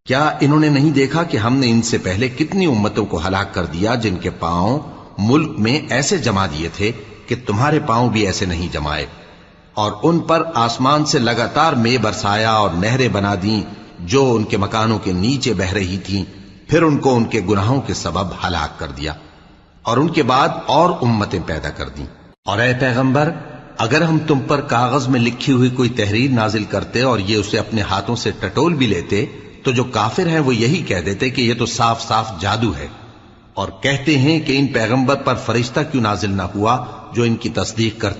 क्या इन्होंने नहीं देखा कि हमने इनसे पहले कितनी उम्मतों को हलाक कर दिया जिनके पांव मुल्क में ऐसे जमा दिए थे कि तुम्हारे पांव भी ऐसे नहीं जमाए, और उन पर आसमान से लगातार मे बरसाया और नहरें बना दी जो उनके मकानों के नीचे बह रही थीं, फिर उनको उनके गुनाहों के सबब हलाक कर दिया और उनके बाद और उम्मतें पैदा कर दी। और ऐ पैगंबर, अगर हम तुम पर कागज में लिखी हुई कोई तहरीर नाजिल करते और ये उसे अपने हाथों से टटोल भी लेते, तो जो काफिर हैं वो यही कह देते कि ये तो साफ साफ जादू है, और कहते हैं कि इन पैगंबर पर फरिश्ता क्यों नाजिल ना हुआ जो इनकी तस्दीक करता।